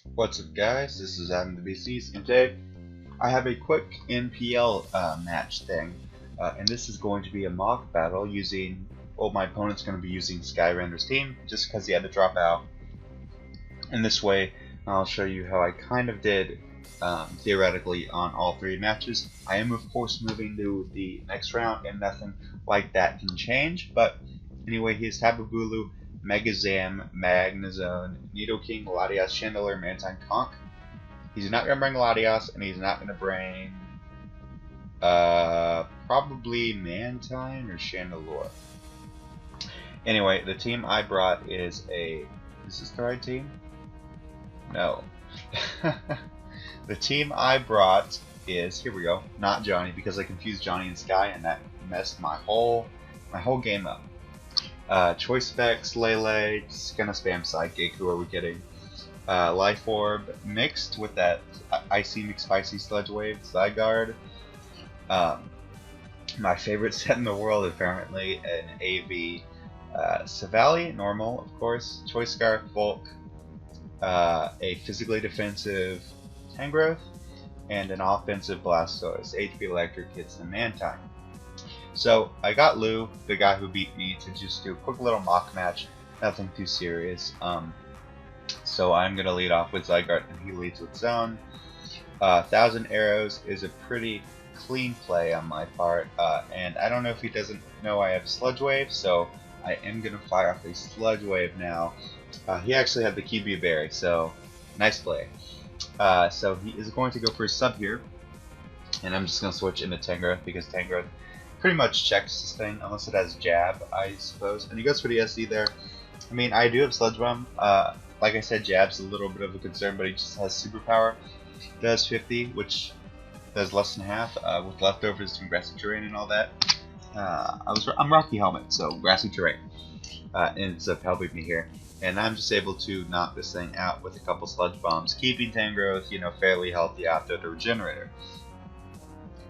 What's up, guys? This is Adam the BCs, and today I have a quick NPL match thing, and this is going to be a mock battle using. Well, my opponent's going to be using Skyrander's team just because he had to drop out. And this way, I'll show you how I kind of did theoretically on all three matches. I am, of course, moving to the next round, and nothing like that can change. But anyway, he has Tapu Bulu, Megazam, Magnezone, Nidoking, Latias, Chandelier, Mantine, Conch. He's not going to bring Latias, and he's not going to bring probably Mantine or Chandelure. Anyway, the team I brought is a. Is this the right team? No. The team I brought is, here we go, not Johnny, because I confused Johnny and Sky, and that messed my whole game up. Choice Specs, Lele, just gonna spam Psychic. Who are we kidding? Life Orb mixed with that Icy McSpicy Sludge Wave, Zygarde. My favorite set in the world, apparently, an AV Savali, normal, of course. Choice Scarf, Volk, a physically defensive Tangrowth, and an offensive Blastoise. HP Electric hits the Mantine. So I got Lou, the guy who beat me, to just do a quick little mock match, nothing too serious. So I'm gonna lead off with Zygarde, and he leads with Zone. 1,000 Arrows is a pretty clean play on my part, and I don't know if he doesn't know I have Sludge Wave, so I am gonna fire off a Sludge Wave now. He actually had the Kiwi Berry, so nice play. So he is going to go for a sub here, and I'm just going to switch into Tangrowth because Tangrowth pretty much checks this thing unless it has Jab, I suppose. And he goes for the SD there. I mean, I do have Sludge Bomb. Like I said, Jab's a little bit of a concern, but he just has Superpower. Does 50, which does less than half, with leftovers from Grassy Terrain and all that. I'm Rocky Helmet, so Grassy Terrain ends up helping me here. And I'm just able to knock this thing out with a couple Sludge Bombs, keeping Tangrowth, fairly healthy after the Regenerator.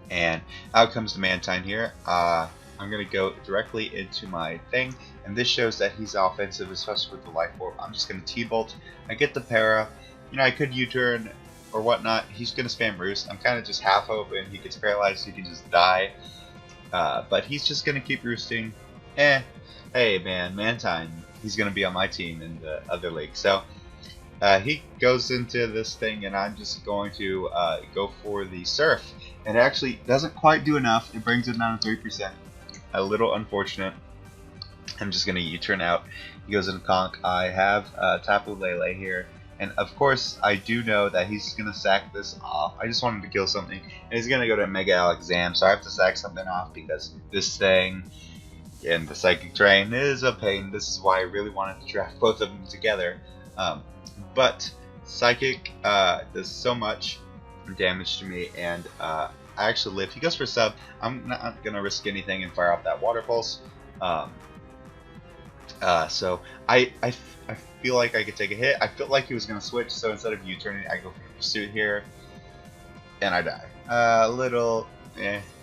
And out comes the Mantine here. I'm going to go directly into my thing, and this shows that he's offensive, especially with the Life Orb. I'm just going to T-Bolt. I get the Para. I could U-turn or whatnot. He's going to spam Roost. I'm kind of just half open. He gets paralyzed, so he can just die. But he's just going to keep roosting. Hey man, Mantine. He's going to be on my team in the other league. So he goes into this thing, and I'm just going to go for the Surf. It actually doesn't quite do enough. It brings it down to 3%. A little unfortunate. I'm just going to U-turn out. He goes into Conch. I have Tapu Lele here. And of course, I do know that he's going to sack this off. I just wanted to kill something. And he's going to go to Mega Alakazam. So I have to sack something off because this thing and the Psychic Terrain is a pain. This is why I really wanted to draft both of them together. But Psychic does so much damage to me, and I actually live. He goes for sub. I'm not going to risk anything and fire off that Water Pulse. So I feel like I could take a hit. I felt like he was going to switch, so instead of U-turning, I go for Pursuit here, and I die.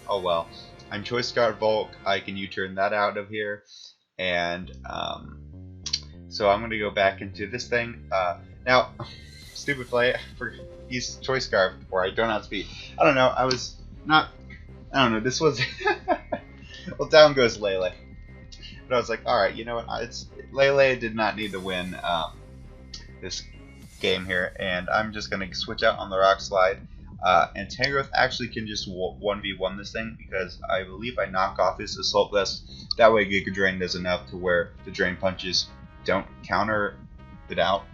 Oh well. I'm Choice Guard Volk. I can U-turn that out of here, and so I'm going to go back into this thing. Now, stupid play. He's Choice Scarf before I don't outspeed. I don't know. I don't know. This was well, down goes Lele. But I was like, all right, you know what? Lele did not need to win this game here, and I'm just going to switch out on the Rock Slide. And Tangrowth actually can just 1v1 this thing because I believe I knock off his Assault Vest. That way Giga Drain does enough to where the Drain Punches don't counter it out,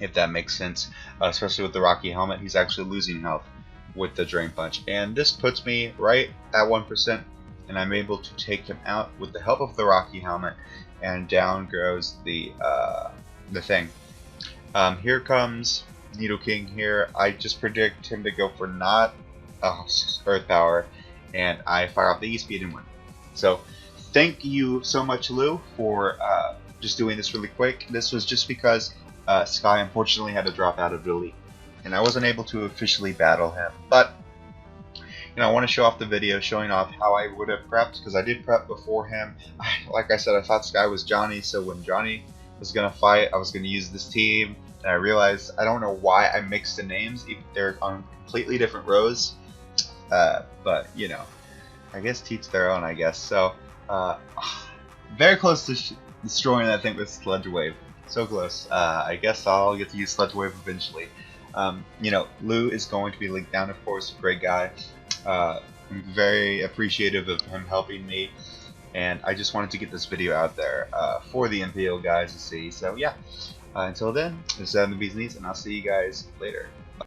if that makes sense. Especially with the Rocky Helmet, he's actually losing health with the Drain Punch. And this puts me right at 1%, and I'm able to take him out with the help of the Rocky Helmet, and down goes the thing. Here comes Nidoking here. I just predict him to go for not Earth Power, and I fire off the E-Speed and win. So thank you so much, Lou, for just doing this really quick. This was just because Sky unfortunately had to drop out of the league, and I wasn't able to officially battle him. But I want to show off the video showing off how I would have prepped, because I did prep before him. Like I said, I thought Sky was Johnny, so when Johnny was going to fight, I was going to use this team and I realized I don't know why I mixed the names. They're on completely different rows, but you know, I guess teach their own, I guess. So very close to destroying that thing with Sludge Wave. So close. I guess I'll get to use Sludge Wave eventually. You know, Lou is going to be linked down, of course. Great guy. I'm very appreciative of him helping me, and I just wanted to get this video out there for the NPL guys to see. So yeah, until then, this is Adam the Bee's Knees, and I'll see you guys later.